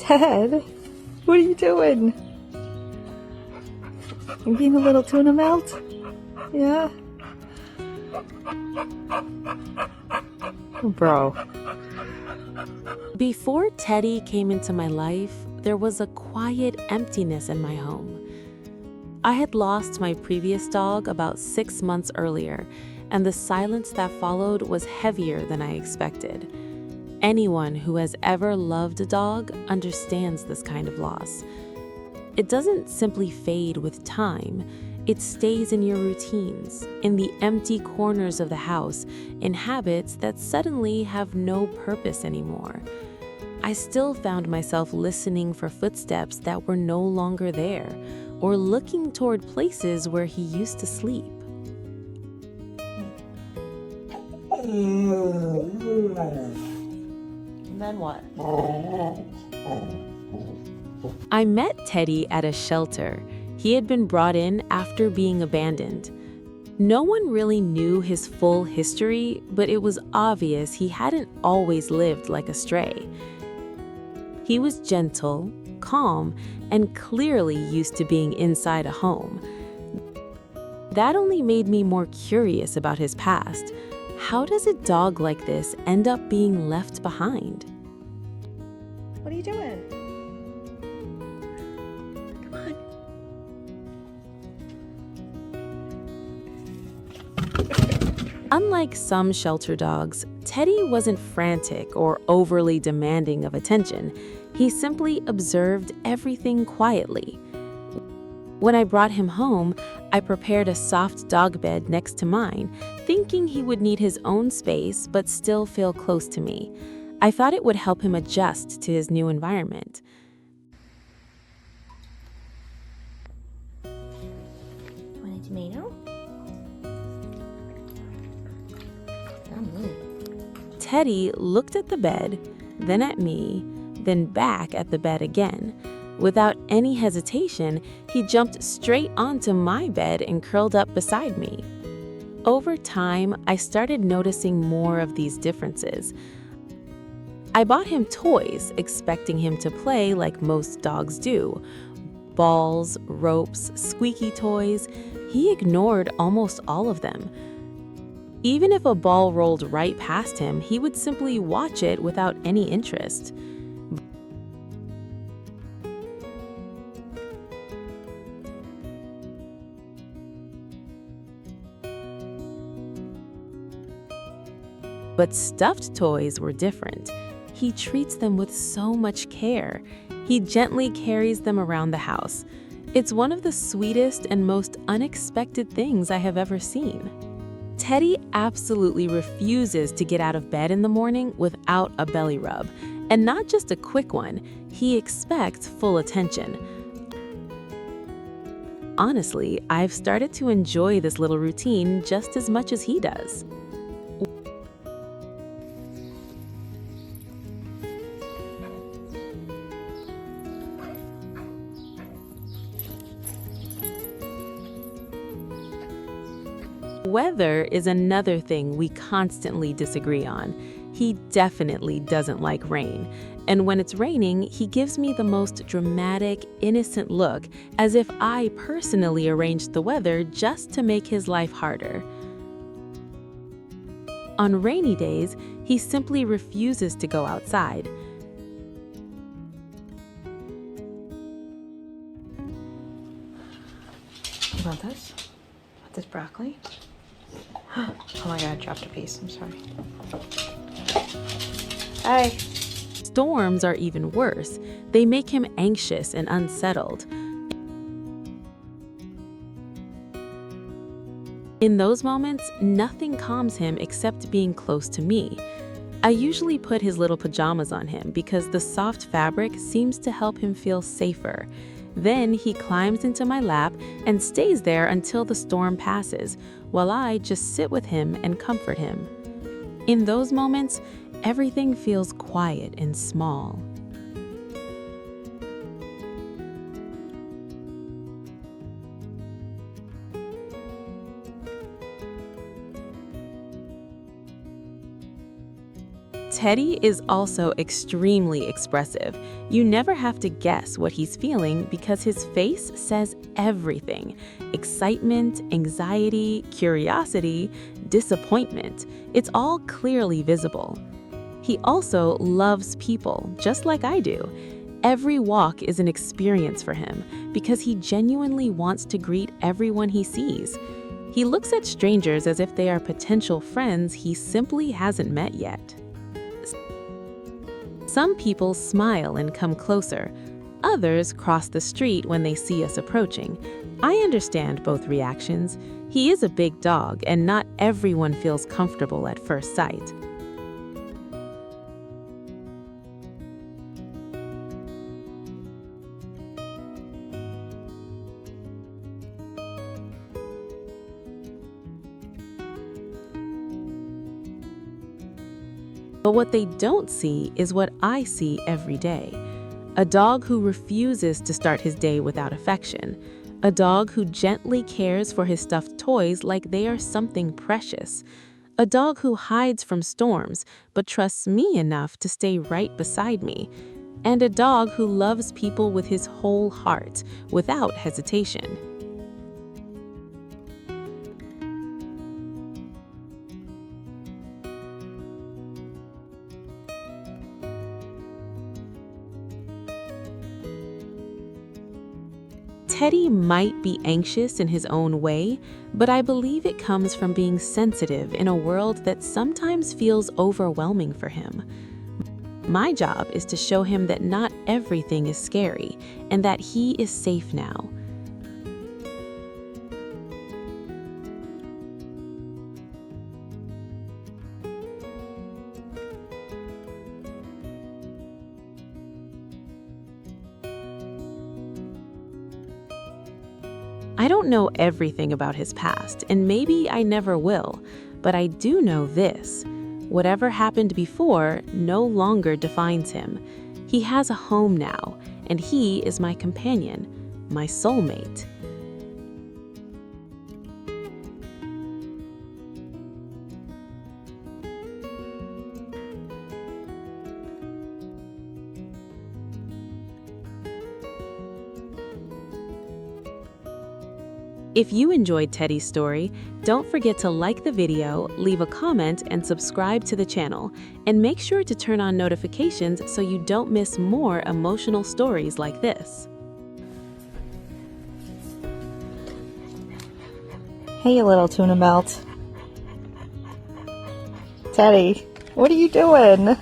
Ted, what are you doing? You being a little tuna melt? Yeah? Oh, bro. Before Teddy came into my life, there was a quiet emptiness in my home. I had lost my previous dog about 6 months earlier, and the silence that followed was heavier than I expected. Anyone who has ever loved a dog understands this kind of loss. It doesn't simply fade with time. It stays in your routines, in the empty corners of the house, in habits that suddenly have no purpose anymore. I still found myself listening for footsteps that were no longer there, or looking toward places where he used to sleep. And then what? I met Teddy at a shelter. He had been brought in after being abandoned. No one really knew his full history, but it was obvious he hadn't always lived like a stray. He was gentle, calm, and clearly used to being inside a home. That only made me more curious about his past. How does a dog like this end up being left behind? What are you doing? Come on. Unlike some shelter dogs, Teddy wasn't frantic or overly demanding of attention. He simply observed everything quietly. When I brought him home, I prepared a soft dog bed next to mine, thinking he would need his own space but still feel close to me. I thought it would help him adjust to his new environment. Want a tomato? Teddy looked at the bed, then at me, then back at the bed again. Without any hesitation, he jumped straight onto my bed and curled up beside me. Over time, I started noticing more of these differences. I bought him toys, expecting him to play like most dogs do. Balls, ropes, squeaky toys. He ignored almost all of them. Even if a ball rolled right past him, he would simply watch it without any interest. But stuffed toys were different. He treats them with so much care. He gently carries them around the house. It's one of the sweetest and most unexpected things I have ever seen. Teddy absolutely refuses to get out of bed in the morning without a belly rub. And not just a quick one, he expects full attention. Honestly, I've started to enjoy this little routine just as much as he does. Weather is another thing we constantly disagree on. He definitely doesn't like rain. And when it's raining, he gives me the most dramatic, innocent look, as if I personally arranged the weather just to make his life harder. On rainy days, he simply refuses to go outside. You want this? Want this broccoli? Oh my god, I dropped a piece. I'm sorry. Hi. Storms are even worse. They make him anxious and unsettled. In those moments, nothing calms him except being close to me. I usually put his little pajamas on him because the soft fabric seems to help him feel safer. Then he climbs into my lap and stays there until the storm passes, while I just sit with him and comfort him. In those moments, everything feels quiet and small. Teddy is also extremely expressive. You never have to guess what he's feeling because his face says everything: excitement, anxiety, curiosity, disappointment. It's all clearly visible. He also loves people, just like I do. Every walk is an experience for him because he genuinely wants to greet everyone he sees. He looks at strangers as if they are potential friends he simply hasn't met yet. Some people smile and come closer. Others cross the street when they see us approaching. I understand both reactions. He is a big dog, and not everyone feels comfortable at first sight. But what they don't see is what I see every day. A dog who refuses to start his day without affection. A dog who gently cares for his stuffed toys like they are something precious. A dog who hides from storms but trusts me enough to stay right beside me. And a dog who loves people with his whole heart, without hesitation. Teddy might be anxious in his own way, but I believe it comes from being sensitive in a world that sometimes feels overwhelming for him. My job is to show him that not everything is scary and that he is safe now. I don't know everything about his past, and maybe I never will, but I do know this: whatever happened before no longer defines him. He has a home now, and he is my companion, my soulmate. If you enjoyed Teddy's story, don't forget to like the video, leave a comment, and subscribe to the channel. And make sure to turn on notifications so you don't miss more emotional stories like this. Hey, you little tuna melt. Teddy, what are you doing?